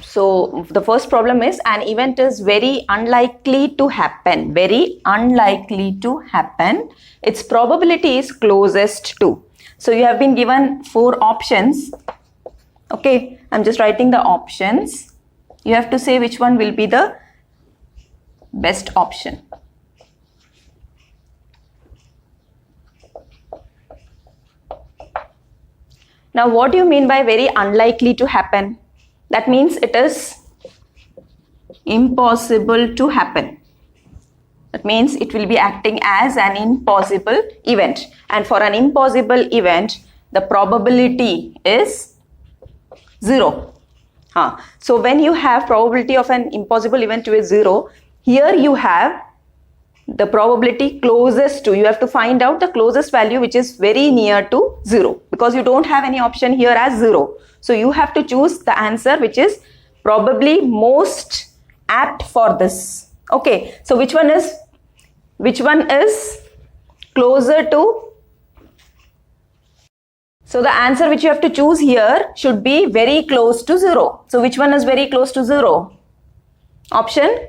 So the first problem is an event is very unlikely to happen. Very unlikely to happen. Its probability is closest to. So you have been given 4 options. Okay, I'm just writing the options. You have to say which one will be the best option. Now, what do you mean by very unlikely to happen? That means it is impossible to happen. That means it will be acting as an impossible event. And for an impossible event, the probability is 0. So when you have probability of an impossible event to be 0, here you have the probability closest to. You have to find out the closest value which is very near to 0, because you don't have any option here as 0. So you have to choose the answer which is probably most apt for this. Okay, so which one is closer to? So the answer which you have to choose here should be very close to 0. So which one is very close to 0? Option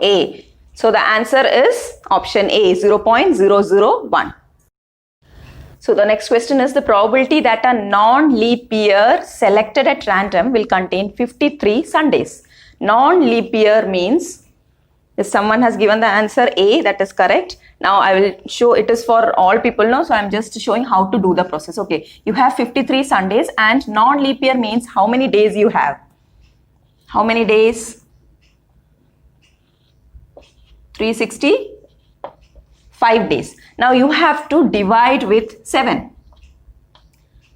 A. So the answer is option A, 0.001. So the next question is the probability that a non-leap year selected at random will contain 53 Sundays. Non-leap year means, if someone has given the answer A, that is correct. Now I will show, it is for all people now, so I am just showing how to do the process. Okay, you have 53 Sundays and non-leap year means how many days you have? How many days? 365 days. Now you have to divide with 7.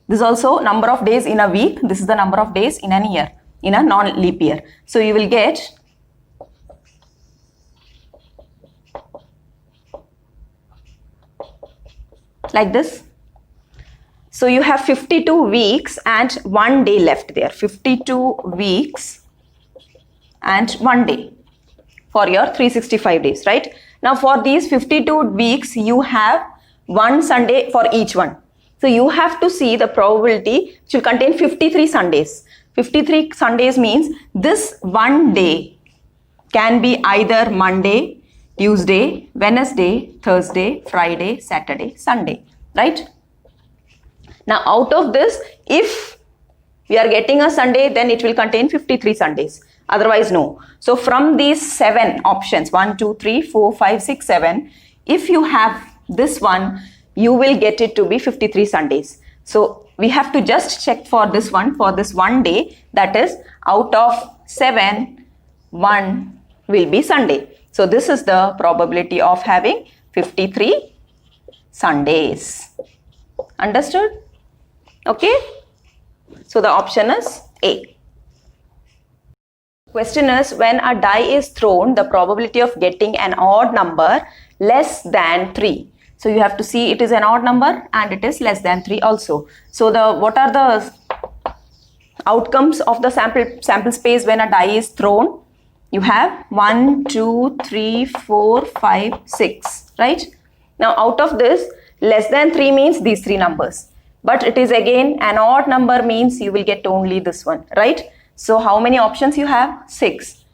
This is also number of days in a week. This is the number of days in a year, in a non-leap year. So you will get like this. So you have 52 weeks and 1 day left there. 52 weeks and 1 day for your 365 days, right? Now for these 52 weeks, you have 1 Sunday for each one. So you have to see the probability which will contain 53 Sundays. 53 Sundays means this 1 day can be either Monday, Tuesday, Wednesday, Thursday, Friday, Saturday, Sunday, right? Now out of this, if we are getting a Sunday, then it will contain 53 Sundays. Otherwise, no. So from these 7 options, 1, 2, 3, 4, 5, 6, 7, if you have this one, you will get it to be 53 Sundays. So we have to just check for this one, for this 1 day, that is out of 7, 1 will be Sunday. So this is the probability of having 53 Sundays. Understood? Okay. So the option is A. Question is, when a die is thrown, the probability of getting an odd number less than 3. So you have to see it is an odd number and it is less than 3 also. So what are the outcomes of the sample space when a die is thrown? You have 1, 2, 3, 4, 5, 6, right? Now out of this, less than 3 means these 3 numbers. But it is again an odd number means you will get only this one, right? So how many options you have? 6.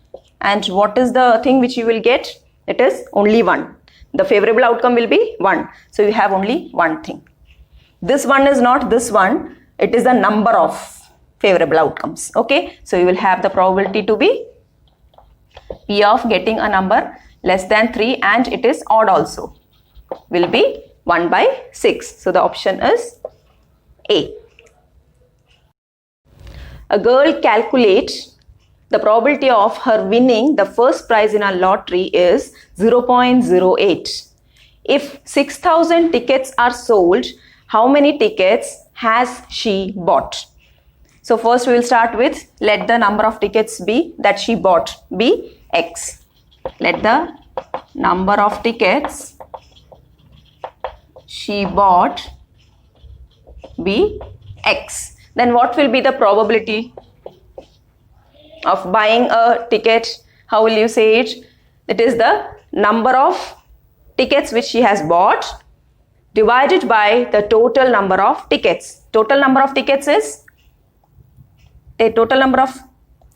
And what is the thing which you will get? It is only 1. The favorable outcome will be 1. So you have only one thing. This one is not this one. It is the number of favorable outcomes. Okay. So you will have the probability to be P of getting a number less than 3 and it is odd also. Will be 1 by 6. So the option is A. A girl calculates the probability of her winning the first prize in a lottery is 0.08. If 6,000 tickets are sold, how many tickets has she bought? So first we will start with, let the number of tickets be that she bought be X. Let the number of tickets she bought be X. Then what will be the probability of buying a ticket? How will you say it? It is the number of tickets which she has bought divided by the total number of tickets. Total number of tickets is the total number of,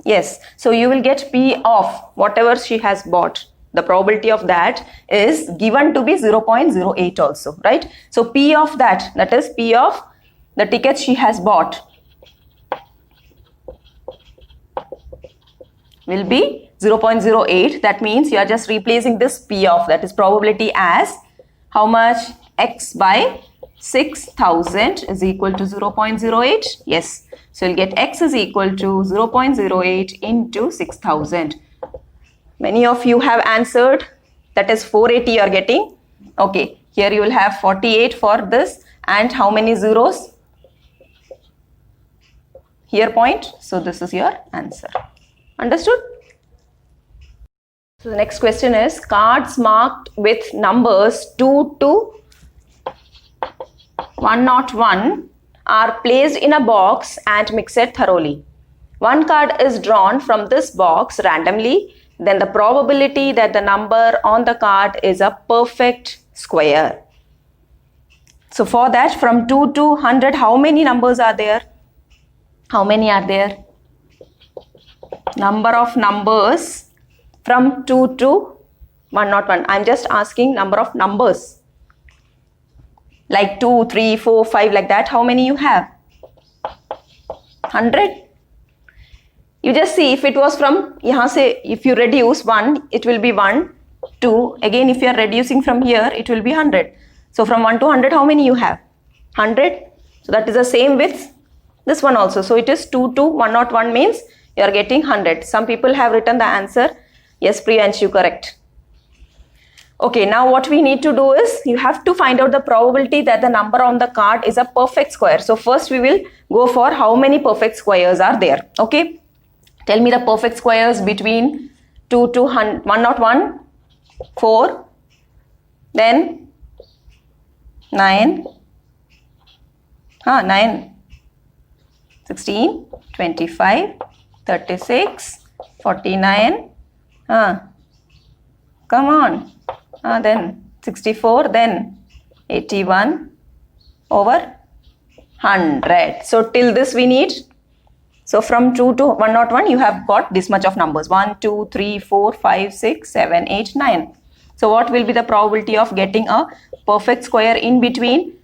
yes, so you will get P of whatever she has bought. The probability of that is given to be 0.08 also, right? So P of that is P of the tickets she has bought will be 0.08. That means you are just replacing this P of, that is probability, as how much? X by 6,000 is equal to 0.08. Yes, so you'll get X is equal to 0.08 into 6,000. Many of you have answered, that is 480 you are getting. Okay, here you will have 48 for this, and how many zeros? Here point. So this is your answer. Understood? So the next question is, cards marked with numbers 2 to 101 are placed in a box and mixed thoroughly. One card is drawn from this box randomly, then the probability that the number on the card is a perfect square. So for that, from 2 to 100, how many numbers are there? How many are there? Number of numbers from 2 to 101. I'm just asking number of numbers. Like 2, 3, 4, 5, like that. How many you have? 100. You just see if it was from yahan se, if you reduce 1, it will be 1, 2. Again, if you are reducing from here, it will be 100. So from 1 to 100, how many you have? 100. So that is the same with this one also. So it is 2 to 101 means you are getting 100. Some people have written the answer. Yes, Priyanshu, correct. Okay, now what we need to do is, you have to find out the probability that the number on the card is a perfect square. So first we will go for how many perfect squares are there. Okay, tell me the perfect squares between 2 to 101, 4, then 9, 16, 25, 36, 49, come on. Then 64, then 81 over 100. So till this we need. So from 2 to 101, you have got this much of numbers. 1, 2, 3, 4, 5, 6, 7, 8, 9. So what will be the probability of getting a perfect square in between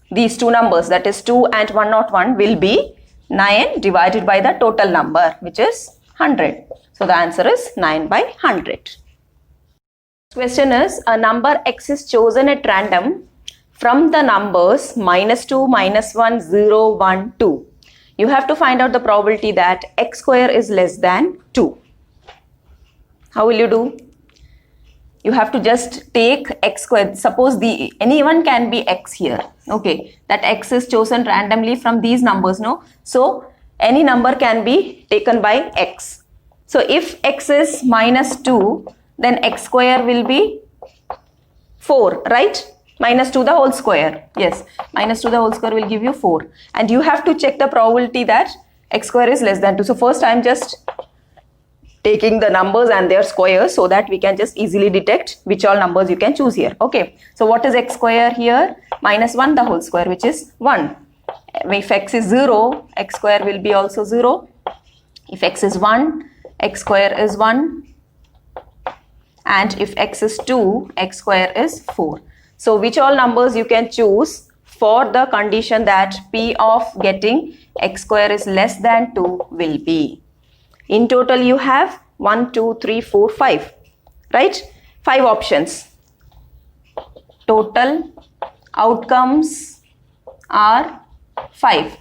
these two numbers, that is 2 and 101, will be 9 divided by the total number, which is 100. So the answer is 9 by 100. Question is, a number x is chosen at random from the numbers -2, -1, 0, 1, 2. You have to find out the probability that x square is less than 2. How will you do? You have to just take x squared. Suppose anyone can be x here. Okay, that x is chosen randomly from these numbers, no? So any number can be taken by x. So if x is -2, then x square will be 4, right? -2 the whole square. Yes, -2 the whole square will give you 4. And you have to check the probability that x square is less than 2. So first I am just taking the numbers and their squares so that we can just easily detect which all numbers you can choose here. Okay, so what is x square here? -1 the whole square, which is 1. If x is 0, x square will be also 0. If x is 1, x square is 1. And if x is 2, x square is 4. So which all numbers you can choose for the condition that P of getting x square is less than 2 will be. In total you have 1, 2, 3, 4, 5, right? 5 options. Total outcomes are 5.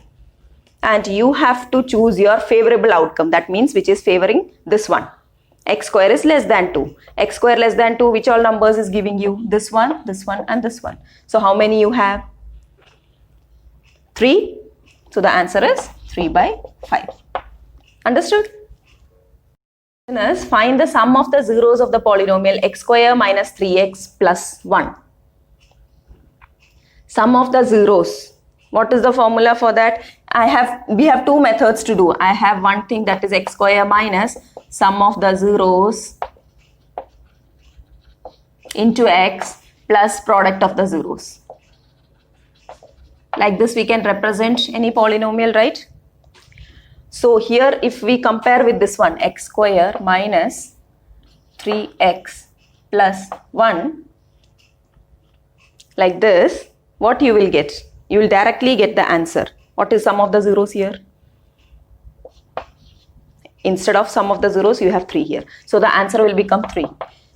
And you have to choose your favorable outcome. That means which is favoring this one. X square is less than 2. X square less than 2, which all numbers is giving you? This one, and this one. So how many you have? 3. So the answer is 3 by 5. Understood? Find the sum of the zeros of the polynomial x square minus 3x plus 1. Sum of the zeros. What is the formula for that? We have two methods to do. I have one thing, that is x square minus sum of the zeros into x plus product of the zeros. Like this we can represent any polynomial, right? So here if we compare with this one, x square minus 3x plus 1, like this, what you will get? You will directly get the answer. What is sum of the zeros here? Instead of sum of the zeros, you have 3 here. So the answer will become 3.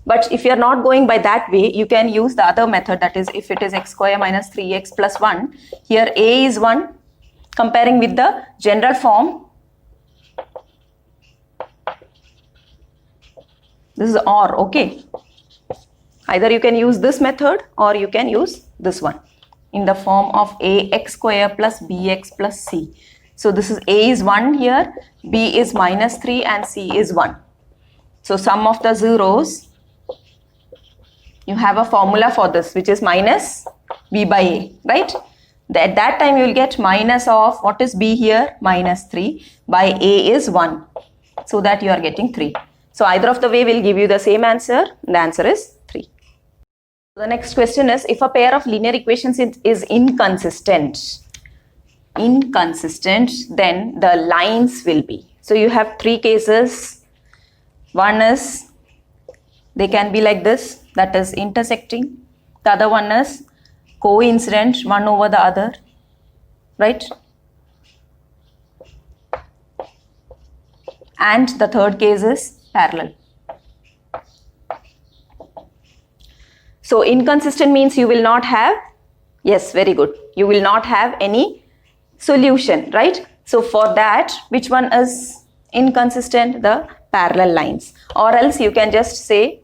But if you are not going by that way, you can use the other method, that is if it is x square minus 3x plus 1, here a is 1, comparing with the general form, this is OR, okay. Either you can use this method or you can use this one in the form of ax square plus bx plus c. So this is a is 1 here, b is minus 3 and c is 1. So sum of the zeros, you have a formula for this which is minus b by a, right? At that time you will get minus of, what is b here? Minus 3 by a is 1. So that you are getting 3. So either of the way will give you the same answer. The answer is 3. The next question is, if a pair of linear equations is inconsistent, then the lines will be. So you have 3 cases. One is, they can be like this, that is intersecting. The other one is coincident, one over the other, right? And the third case is parallel. So inconsistent means you will not have, yes, very good, you will not have any solution, right? So for that, which one is inconsistent? The parallel lines. Or else you can just say,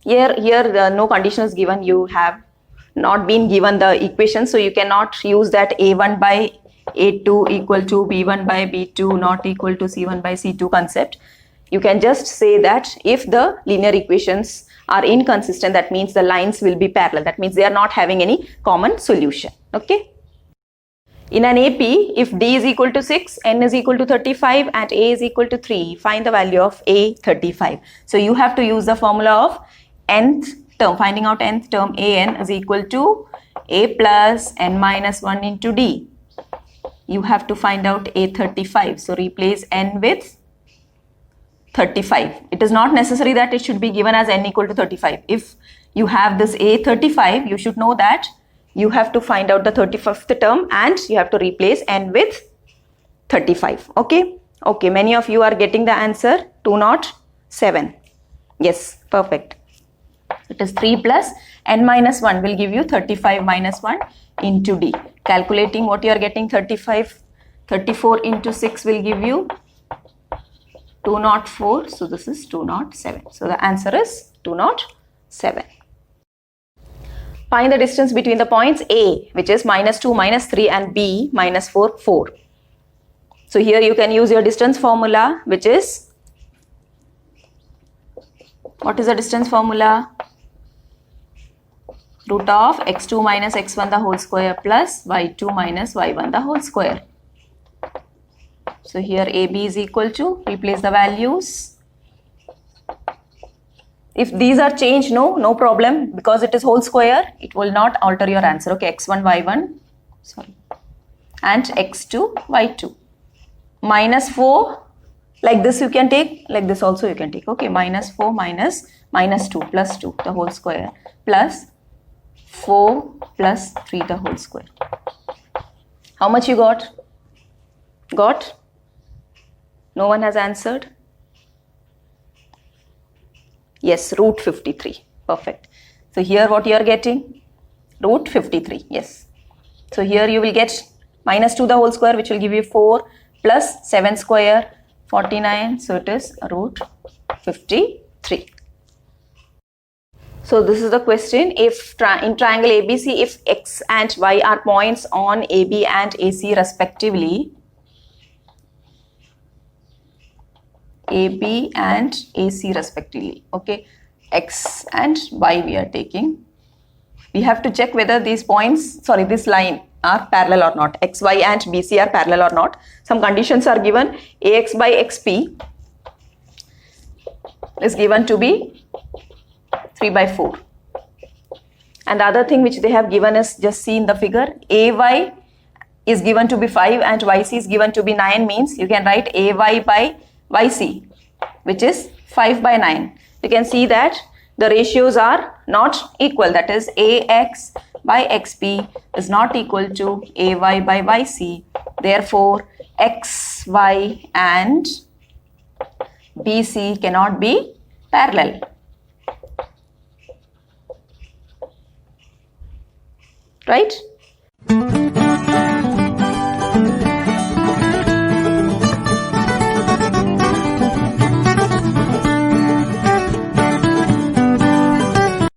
here no condition is given, you have not been given the equation, so you cannot use that a1 by a2 equal to b1 by b2 not equal to c1 by c2 concept. You can just say that if the linear equations are inconsistent, that means the lines will be parallel. That means they are not having any common solution. Okay. In an AP, if d is equal to 6, n is equal to 35 and a is equal to 3, find the value of a 35. So you have to use the formula of nth term, finding out nth term, an is equal to a plus n minus 1 into d. You have to find out a 35. So replace n with 35. It is not necessary that it should be given as n equal to 35. If you have this a 35, you should know that you have to find out the 35th term and you have to replace n with 35. Okay. Okay. Many of you are getting the answer 207. Yes. Perfect. It is 3 plus n minus 1 will give you 35 minus 1 into d. Calculating what you are getting, 35, 34 into 6 will give you 204. So this is 207. So the answer is 207. Find the distance between the points A, which is minus 2, minus 3 and B, minus 4, 4. So here you can use your distance formula, which is, what is the distance formula? Root of x2 minus x1 the whole square plus y2 minus y1 the whole square. So here AB is equal to, replace the values. If these are changed, no problem, because it is whole square, it will not alter your answer. Okay, x1, y1, sorry, and x2, y2. Minus 4, like this you can take, like this also you can take. Okay, minus 4 minus 2 plus 2 the whole square plus 4 plus 3 the whole square. How much you got? Got? No one has answered? Yes, root 53. Perfect. So here what you are getting? Root 53. Yes. So here you will get minus 2 the whole square, which will give you 4 plus 7 square, 49. So it is root 53. So this is the question. If in triangle ABC, if x and y are points on AB and AC respectively, AB and AC respectively. Okay, x and y we are taking. We have to check whether these points, sorry, this line are parallel or not. XY and BC are parallel or not. Some conditions are given. AX by XP is given to be 3 by 4. And the other thing which they have given is, just see in the figure, AY is given to be 5 and YC is given to be 9, means you can write AY by YC, which is 5 by 9. You can see that the ratios are not equal, that is AX by XP is not equal to AY by YC. Therefore, XY and BC cannot be parallel. Right?